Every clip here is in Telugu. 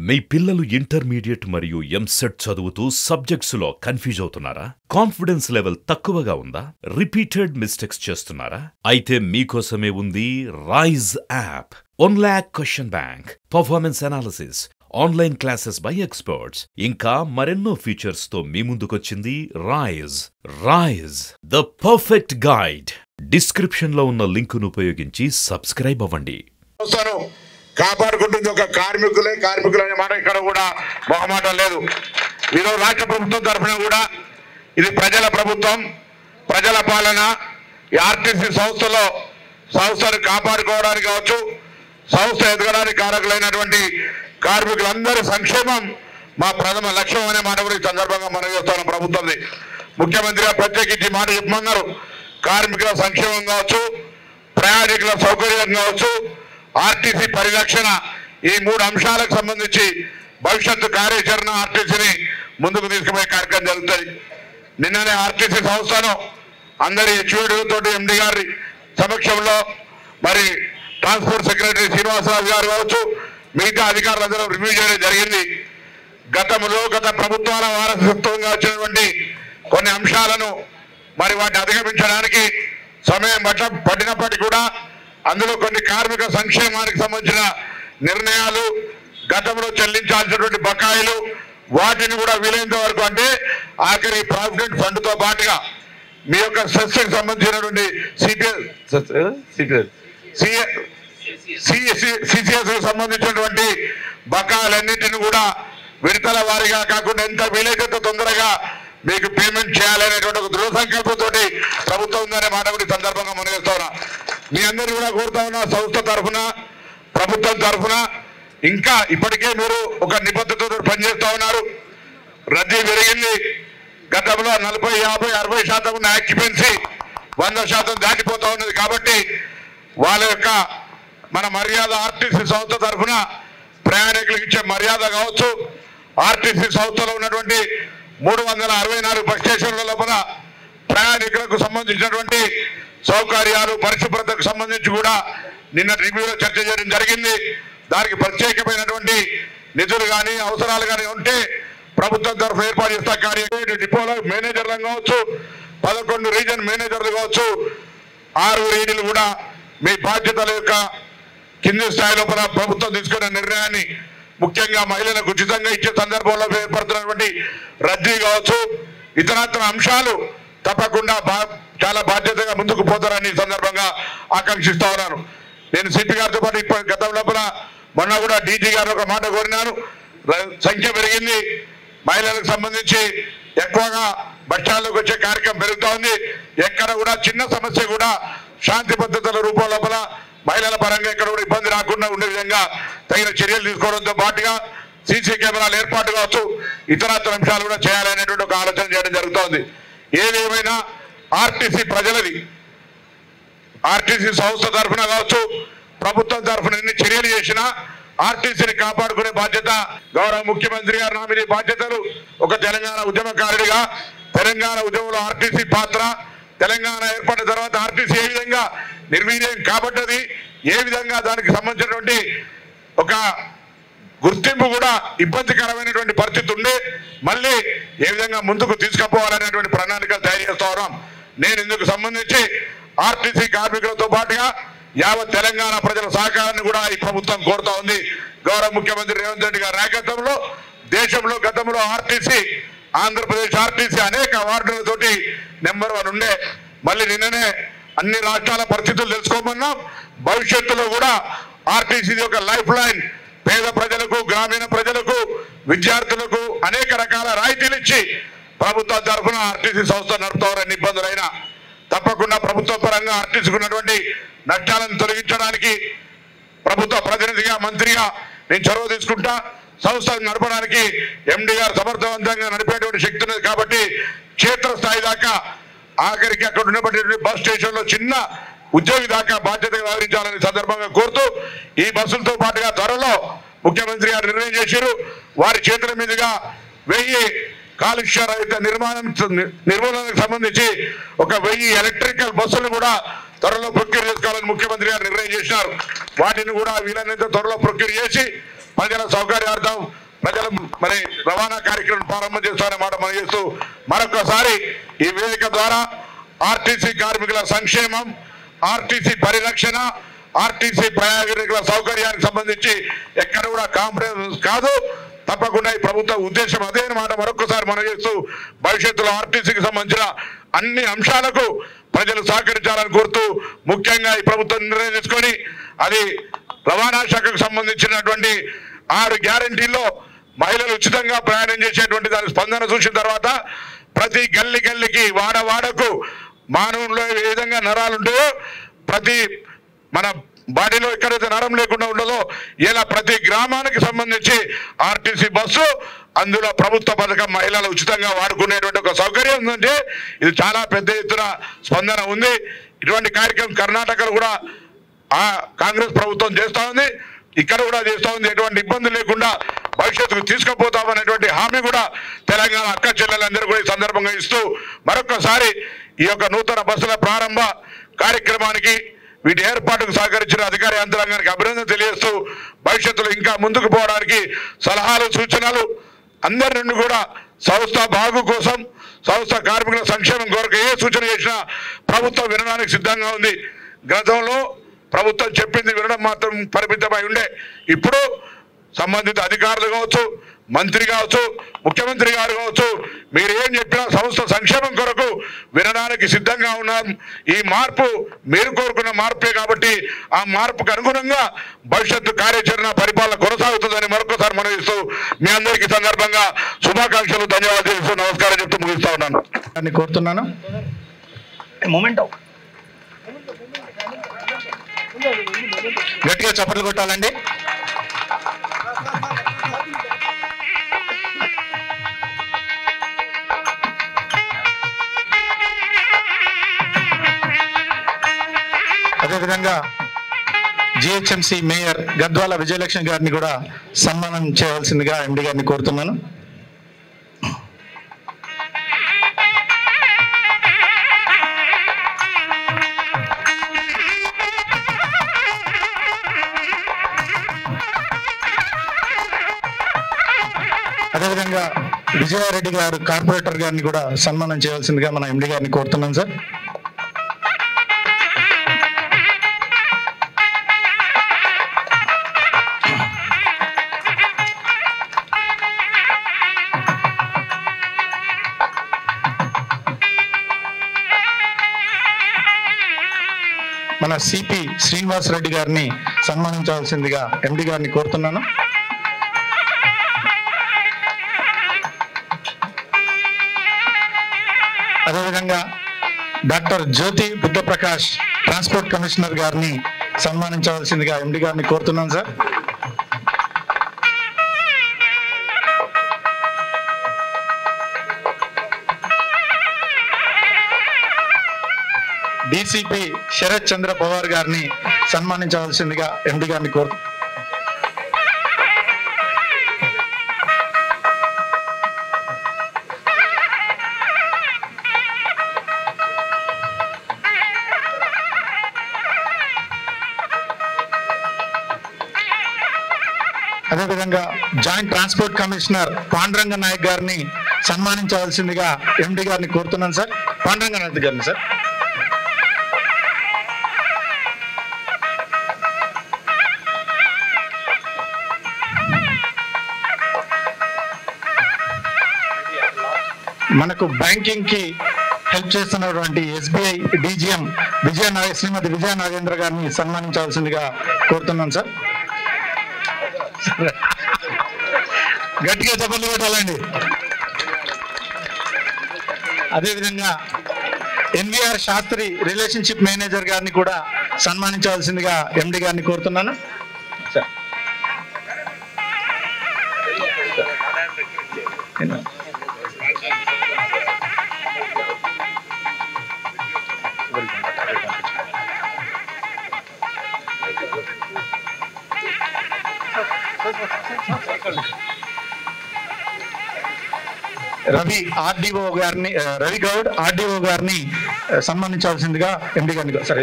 మీ పిల్లలు ఇంటర్మీడియట్ మరియు ఎంసెట్ చదువుతూ సబ్జెక్ట్స్ లో కన్ఫ్యూజ్ అవుతున్నారా? కాన్ఫిడెన్స్ లెవెల్ తక్కువగా ఉందా? రిపీటెడ్ మిస్టేక్స్ చేస్తున్నారా? అయితే మీకోసమే ఉంది rise app. 1 lakh question bank, performance analysis, online classes by experts, ఇంకా మరెన్నో ఫీచర్స్ తో మీ ముందుకొచ్చింది rise the perfect guide. Description లో ఉన్న లింకును ఉపయోగించి సబ్స్క్రైబ్ అవ్వండి. కాపాడుకుంటుంది ఒక కార్మికులనే మాట ఇక్కడ కూడా మొహమాటం లేదు. ఈరోజు రాష్ట్ర ప్రభుత్వం తరఫున కూడా ఇది ప్రజల ప్రభుత్వం, ప్రజల పాలన. ఈ ఆర్టీసీ సంస్థను కాపాడుకోవడానికి కావచ్చు, సంస్థ ఎదగడానికి కారకులైనటువంటి కార్మికులందరి సంక్షేమం మా ప్రథమ లక్ష్యం అనే మాట కూడా ఈ సందర్భంగా మనం చేస్తాం. ప్రభుత్వంది ముఖ్యమంత్రిగా ప్రత్యేకించి మాట చెప్పమన్నారు. కార్మికుల సంక్షేమం కావచ్చు, ప్రయాణికుల సౌకర్యం కావచ్చు, ఆర్టీసీ పరిరక్షణ, ఈ 3 అంశాలకు సంబంధించి భవిష్యత్తు కార్యాచరణ ఆర్టీసీని ముందుకు తీసుకుపోయే కార్యక్రమం జరుగుతుంది. నిన్ననే ఆర్టీసీ సంస్థను అందరి హెచ్ఓడితో ఎండి గారి సమక్షంలో మరి ట్రాన్స్పోర్ట్ సెక్రటరీ శ్రీనివాసరాజు గారు కావచ్చు, మిగతా అధికారులందరూ రివ్యూ చేయడం జరిగింది. గత ప్రభుత్వాల వారసత్వంగా వచ్చినటువంటి కొన్ని అంశాలను మరి వాటిని అధిగమించడానికి సమయం పట్టినప్పటికీ కూడా అందులో కొన్ని కార్మిక సంక్షేమానికి సంబంధించిన నిర్ణయాలు, గతంలో చెల్లించాల్సినటువంటి బకాయిలు, వాటిని కూడా వీలైనంత వరకు అంటే ఆఖరి ప్రావిడెంట్ ఫండ్తో పాటుగా మీ యొక్క సెస్కి సంబంధించినటువంటి సిసిఎస్ సంబంధించినటువంటి బకాయిలన్నింటినీ కూడా విడతల వారీగా కాకుండా ఎంత వీలైతే తొందరగా మీకు పేమెంట్ చేయాలనేటువంటి ఒక దృఢ సంకల్పంతో ప్రభుత్వం ఉందనే మాట కూడా సందర్భంగా మనం చేస్తా ఉన్నా. మీ అందరూ కూడా కోరుతా ఉన్నా, సంస్థ తరఫున, ప్రభుత్వం తరఫున ఇంకా ఇప్పటికే మీరు ఒక నిబద్ధతతో పనిచేస్తూ ఉన్నారు. రద్దీ పెరిగింది. గతంలో 40, 50, 60% ఉన్న ఆక్యుపెన్సీ 100% దాటిపోతా ఉన్నది. కాబట్టి వాళ్ళ యొక్క మన మర్యాద ఆర్టీసీ సంస్థ తరఫున ప్రయాణికులకు ఇచ్చే మర్యాద కావచ్చు, ఆర్టీసీ సంస్థలో ఉన్నటువంటి 364 బస్ స్టేషన్ల లోపల ప్రయాణికులకు సంబంధించినటువంటి సౌకర్యాలు, పరిశుభ్రతకు సంబంధించి కూడా నిన్న రివ్యూలో చర్చ చేయడం జరిగింది. దానికి ప్రత్యేకమైనటువంటి నిధులు కానీ అవసరాలు కానీ ఉంటే ప్రభుత్వం తరఫున ఏర్పాటు చేస్తా. కార్యక్రమం డిపోలో మేనేజర్లు కావచ్చు, 11 రీజన్ మేనేజర్లు కావచ్చు, 6 రీడీలు కూడా మీ బాధ్యతల యొక్క కింది స్థాయి లోపల ప్రభుత్వం తీసుకున్న నిర్ణయాన్ని ముఖ్యంగా మహిళలకు ఉచితంగా ఇచ్చే సందర్భంలో ఏర్పడుతున్నటువంటి రద్దీ కావచ్చు, ఇతరత్ర అంశాలు తప్పకుండా చాలా బాధ్యతగా ముందుకు పోతారని సందర్భంగా ఆకాంక్షిస్తా ఉన్నాను. నేను సిపి గారితో పాటు ఇప్పటి గతం లోపల మొన్న కూడా డీజీ గారు ఒక మాట కోరినాను. సంఖ్య పెరిగింది, మహిళలకు సంబంధించి ఎక్కువగా బస్టాండ్లోకి వచ్చే కార్యక్రమం పెరుగుతూ ఉంది. ఎక్కడ కూడా చిన్న సమస్య కూడా శాంతి భద్రతల రూపం లోపల మహిళల పరంగా ఎక్కడ కూడా ఇబ్బంది రాకుండా ఉండే విధంగా తగిన చర్యలు తీసుకోవడంతో పాటుగా సీసీ కెమెరాల ఏర్పాటు కావచ్చు, ఇతరత్ర అంశాలు కూడా చేయాలనేటువంటి ఒక ఆలోచన చేయడం జరుగుతోంది. ఏదేమైనా ఆర్టీసీ ప్రజలది. ఆర్టీసీ సంస్థ తరఫున కావచ్చు, ప్రభుత్వం తరఫున ఎన్ని చర్యలు చేసినా ఆర్టీసీని కాపాడుకునే బాధ్యత గౌరవ ముఖ్యమంత్రి గారు. నా మీద బాధ్యతలు ఒక తెలంగాణ ఉద్యమకారుడిగా, తెలంగాణ ఉద్యమంలో ఆర్టీసీ పాత్ర, తెలంగాణ ఏర్పడిన తర్వాత ఆర్టీసీ ఏ విధంగా నిర్వీర్యం కాబట్టది, ఏ విధంగా దానికి సంబంధించినటువంటి ఒక గుర్తింపు కూడా ఇబ్బందికరమైనటువంటి పరిస్థితి ఉండే మళ్ళీ ఏ విధంగా ముందుకు తీసుకుపోవాలనేటువంటి ప్రణాళికలు తయారు చేస్తా ఉన్నాం. నేను ఇందుకు సంబంధించి ఆర్టీసీ కార్మికులతో పాటుగా యావత్ తెలంగాణ ప్రజల సహకారాన్ని కూడా ఈ ప్రభుత్వం కోరుతా ఉంది. గౌరవ ముఖ్యమంత్రి రేవంత్ రెడ్డి గారి నాయకత్వంలో దేశంలో గతంలో ఆర్టీసీ, ఆంధ్రప్రదేశ్ ఆర్టీసీ అనేక అవార్డులతోటి నెంబర్ 1 ఉండే. మళ్ళీ నిన్ననే అన్ని రాష్ట్రాల పరిస్థితులు తెలుసుకోమన్నాం. భవిష్యత్తులో కూడా ఆర్టీసీ యొక్క లైఫ్ లైన్ పేద ప్రజలకు, గ్రామీణ ప్రజలకు, విద్యార్థులకు అనేక రకాల రాయితీలు ఇచ్చి ప్రభుత్వం తరఫున ఆర్టీసీ సంస్థ నడుపుతారని ఇబ్బందులైనా తప్పకుండా ప్రభుత్వ పరంగా ఆర్టీసీకి ఉన్నటువంటి నష్టాలను తొలగించడానికి ప్రభుత్వ ప్రతినిధిగా, మంత్రిగా నేను చొరవ తీసుకుంటా. సంస్థను నడపడానికి ఎండి గారు సమర్థవంతంగా నడిపేటువంటి శక్తి ఉన్నది. కాబట్టి క్షేత్రస్థాయి దాకా ఆఖరికి అక్కడ ఉన్నటువంటి బస్ స్టేషన్లో చిన్న ఉద్యోగి దాకా బాధ్యతగా వ్యవహరించాలని సందర్భంగా కోరుతూ, ఈ బస్సులతో పాటుగా త్వరలో ముఖ్యమంత్రి గారు నిర్ణయం చేశారు. వారి చేతుల మీదుగా 1000 కాలుష్య రహిత నిర్మూలనకు సంబంధించి ఒక 1000 ఎలక్ట్రికల్ బస్సులు కూడా త్వరలో ప్రొక్యూర్ చేసుకోవాలని ముఖ్యమంత్రి గారు నిర్ణయం చేశారు. వాటిని కూడా వీలైనంత త్వరలో ప్రొక్యూర్ చేసి ప్రజల సౌకర్యార్థం ప్రజలు మరి రవాణా కార్యక్రమం ప్రారంభం చేస్తారనే మాట మనం చేస్తూ మరొకసారి ఈ వేదిక ద్వారా ఆర్టీసీ కార్మికుల సంక్షేమం, ఆర్టీసీ పరిరక్షణ, ఆర్టీసీ ప్రయాణికుల సౌకర్యానికి సంబంధించి ఎక్కడ కూడా కాంప్రమైజ్ కాదు. తప్పకుండా ఈ ప్రభుత్వ ఉద్దేశం అదే మాట మరొకసారి మనం చేస్తూ భవిష్యత్తులో ఆర్టీసీకి సంబంధించిన అన్ని అంశాలకు ప్రజలు సహకరించాలని కోరుతూ ముఖ్యంగా ఈ ప్రభుత్వం నిర్ణయం తీసుకొని అది రవాణా శాఖకు సంబంధించినటువంటి 6 గ్యారంటీల్లో మహిళలు ఉచితంగా ప్రయాణం చేసేటువంటి దాని స్పందన చూసిన తర్వాత ప్రతి గల్లీకి వాడకు మానవుల్లో ఏ విధంగా నరాలు ఉంటాయో ప్రతి మన బాడీలో ఎక్కడైతే నరం లేకుండా ఉండదో ఇలా ప్రతి గ్రామానికి సంబంధించి ఆర్టీసీ బస్సు అందులో ప్రభుత్వ పథకం మహిళలు ఉచితంగా వాడుకునేటువంటి ఒక సౌకర్యం ఉందంటే ఇది చాలా పెద్ద ఎత్తున స్పందన ఉంది. ఇటువంటి కార్యక్రమం కర్ణాటకలో కూడా కాంగ్రెస్ ప్రభుత్వం చేస్తూ ఉంది, ఇక్కడ కూడా చేస్తూ ఉంది. ఎటువంటి ఇబ్బంది లేకుండా భవిష్యత్తుకు తీసుకుపోతామనేటువంటి హామీ కూడా తెలంగాణ అక్క చెల్లెలందరూ కూడా ఈ సందర్భంగా ఇస్తూ మరొకసారి ఈ యొక్క నూతన బస్సుల ప్రారంభ కార్యక్రమానికి వీటి ఏర్పాటుకు సహకరించిన అధికార యంత్రాంగానికి అభినందన తెలియజేస్తూ భవిష్యత్తులో ఇంకా ముందుకు పోవడానికి సలహాలు సూచనలు అందరి నుండి కూడా సంస్థ బాగు కోసం, సంస్థ కార్మికుల సంక్షేమం కొరకు ఏ సూచన చేసినా ప్రభుత్వం వినడానికి సిద్ధంగా ఉంది. గతంలో ప్రభుత్వం చెప్పింది వినడం మాత్రం పరిమితమై ఉండే, ఇప్పుడు సంబంధిత అధికారులు కావచ్చు, మంత్రి కావచ్చు, ముఖ్యమంత్రి గారు కావచ్చు, మీరు ఏం చెప్పినా సంస్థ సంక్షేమం కొరకు వినడానికి సిద్ధంగా ఉన్నాం. ఈ మార్పు మీరు కోరుకున్న మార్పే కాబట్టి ఆ మార్పుకు అనుగుణంగా భవిష్యత్తు కార్యాచరణ పరిపాలన కొనసాగుతుందని మరొకసారి మనవిస్తూ మీ అందరికీ సందర్భంగా శుభాకాంక్షలు, ధన్యవాదాలు తెలుస్తూ నమస్కారం చెప్తూ ముగిస్తా ఉన్నాను. కోరుతున్నాను. గట్టిగా చప్పట్లు కొట్టాలండి. అదేవిధంగా జిహెచ్ఎంసీ మేయర్ గద్వాల విజయలక్ష్మి గారిని కూడా సన్మానం చేయవలసిందిగా ఎండి గారిని కోరుతున్నాను. అదేవిధంగా విజయారెడ్డి గారు కార్పొరేటర్ గారిని కూడా సన్మానం చేయవలసిందిగా మన ఎండి గారిని కోరుతున్నాం సార్. మన సిపి శ్రీనివాస్ రెడ్డి గారిని సన్మానించవలసిందిగా ఎండి గారిని కోరుతున్నాను. అదేవిధంగా doctor Jyothi Buddhaprakash transport commissioner గారిని సన్మానించవలసిందిగా ఎండి గారిని కోరుతున్నాను సార్. డిసిపి శరత్ చంద్ర పవార్ గారిని సన్మానించవలసిందిగా ఎండి గారిని కోరు. అదేవిధంగా joint transport commissioner Panduranga Naik గారిని సన్మానించవలసిందిగా ఎండి గారిని కోరుతున్నాను సార్. పాండురంగ నాయక్ గారిని సార్. మనకు బ్యాంకింగ్ కి హెల్ప్ చేస్తున్నటువంటి ఎస్బీఐ డీజీఎం శ్రీమతి విజయ నాగేంద్ర గారిని సన్మానించవలసిందిగా కోరుతున్నాను సార్. గట్టిగా చెప్పలు పెట్టాలండి. అదేవిధంగా ఎన్విఆర్ శాస్త్రి రిలేషన్షిప్ మేనేజర్ గారిని కూడా సన్మానించవలసిందిగా ఎండి గారిని కోరుతున్నాను సార్. రవి గౌడ్ ఆర్డీఓ గారిని సన్మానించాల్సిందిగా ఎండి గారిని sir.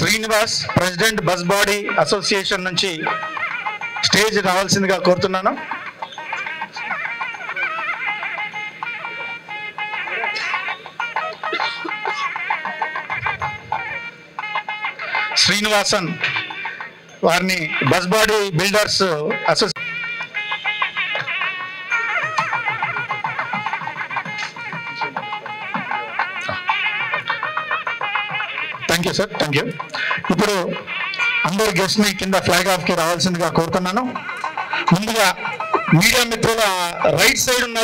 Srinivas, president bus body association నుంచి స్టేజ్ రావాల్సిందిగా కోరుతున్నాను. శ్రీనివాసన్ వారిని bus body builders association. Thank you sir, thank you. ఇప్పుడు అందరు గెస్ట్ ని కింద ఫ్లాగ్ ఆఫ్ కి రావాల్సిందిగా కోరుతున్నాను. ముందుగా మీడియా మిత్రుల రైట్ సైడ్ ఉన్న